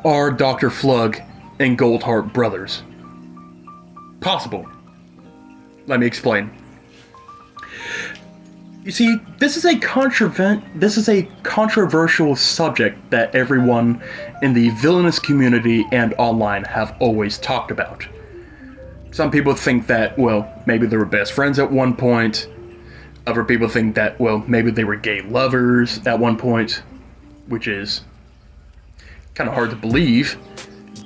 are Dr. Flug and Goldheart brothers? Possible. Let me explain. You see, this is a controversial subject that everyone in the Villainous community and online have always talked about. Some people think that, well, maybe they were best friends at one point. Other people think that, well, maybe they were gay lovers at one point, which is kind of hard to believe,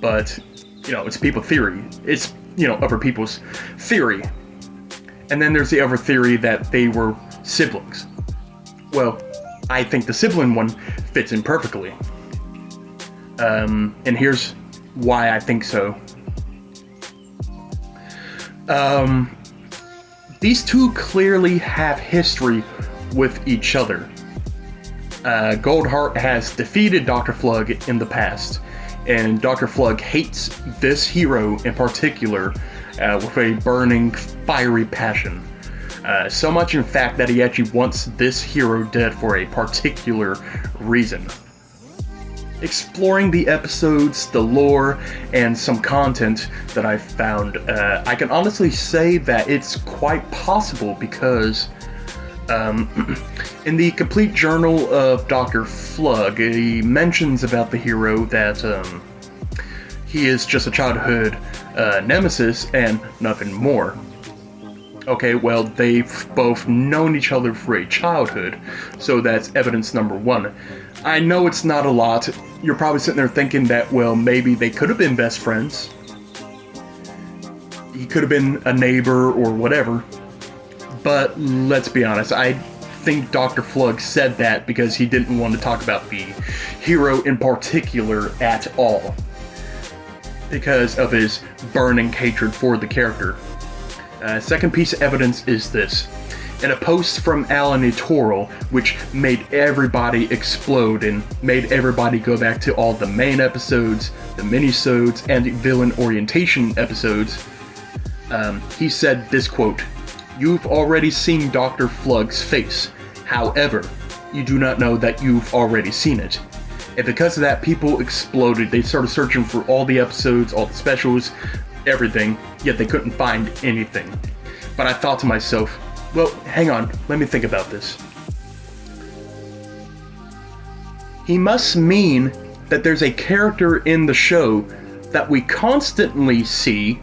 but, it's people theory. It's, other people's theory. And then there's the other theory that they were siblings. Well, I think the sibling one fits in perfectly. And here's why I think so. These two clearly have history with each other. Goldheart has defeated Dr. Flug in the past, and Dr. Flug hates this hero in particular with a burning, fiery passion. So much, in fact, that he actually wants this hero dead for a particular reason. Exploring the episodes, the lore, and some content that I've found, I can honestly say that it's quite possible because in the complete journal of Dr. Flug, he mentions about the hero that he is just a childhood nemesis and nothing more. Okay, well, they've both known each other for a childhood, so that's evidence number one. I know it's not a lot. You're probably sitting there thinking that, well, maybe they could have been best friends. He could have been a neighbor or whatever. But let's be honest, I think Dr. Flug said that because he didn't want to talk about the hero in particular at all, because of his burning hatred for the character. Second piece of evidence is this. In a post from Alan Etorl, which made everybody explode and made everybody go back to all the main episodes, the minisodes, and the villain orientation episodes, he said this quote, "You've already seen Dr. Flug's face. However, you do not know that you've already seen it." And because of that, people exploded. They started searching for all the episodes, all the specials, everything, yet they couldn't find anything. But I thought to myself, well, hang on, let me think about this. He must mean that there's a character in the show that we constantly see,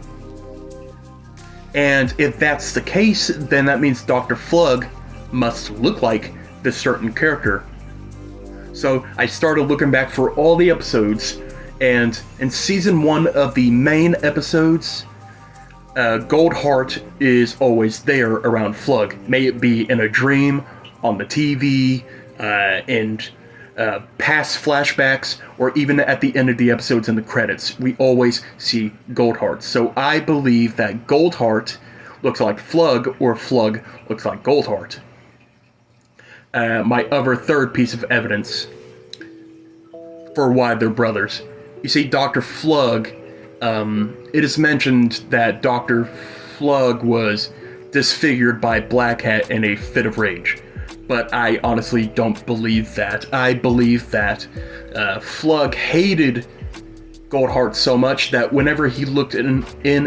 and if that's the case, then that means Dr. Flug must look like this certain character. So I started looking back for all the episodes, and in season 1 of the main episodes, Goldheart is always there around Flug. May it be in a dream, on the TV, in past flashbacks, or even at the end of the episodes in the credits. We always see Goldheart. So I believe that Goldheart looks like Flug, or Flug looks like Goldheart. My other third piece of evidence for why they're brothers. You see, Dr. Flug, it is mentioned that Dr. Flug was disfigured by Black Hat in a fit of rage. But I honestly don't believe that. I believe that Flug hated Goldheart so much that whenever he looked in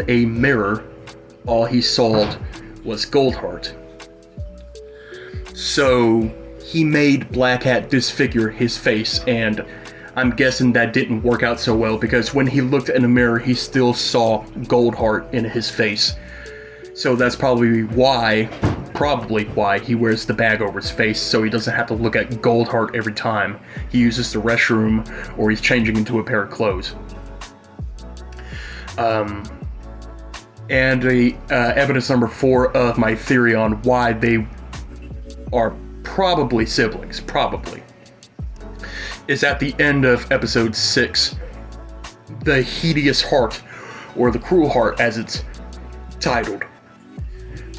a mirror, all he saw was Goldheart. So he made Black Hat disfigure his face, and I'm guessing that didn't work out so well because when he looked in the mirror, he still saw Goldheart in his face. So that's probably why he wears the bag over his face, so he doesn't have to look at Goldheart every time he uses the restroom or he's changing into a pair of clothes. And evidence number 4 of my theory on why they are probably siblings, is at the end of episode 6, The Hideous Heart, or The Cruel Heart as it's titled.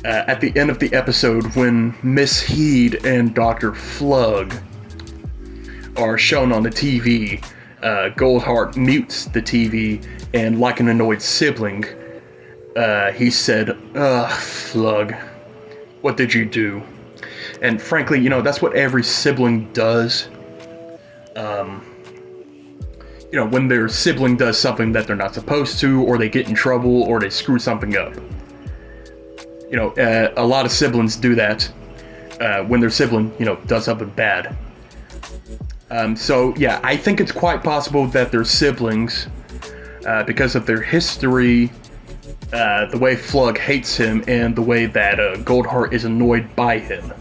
At the end of the episode, when Miss Heed and Dr. Flug are shown on the TV, Goldheart mutes the TV, and like an annoyed sibling, he said, "Ugh, Flug, what did you do?" And frankly, that's what every sibling does. when their sibling does something that they're not supposed to, or they get in trouble, or they screw something up. A lot of siblings do that when their sibling, does something bad. So yeah, I think it's quite possible that their siblings, because of their history, the way Flug hates him, and the way that Goldheart is annoyed by him,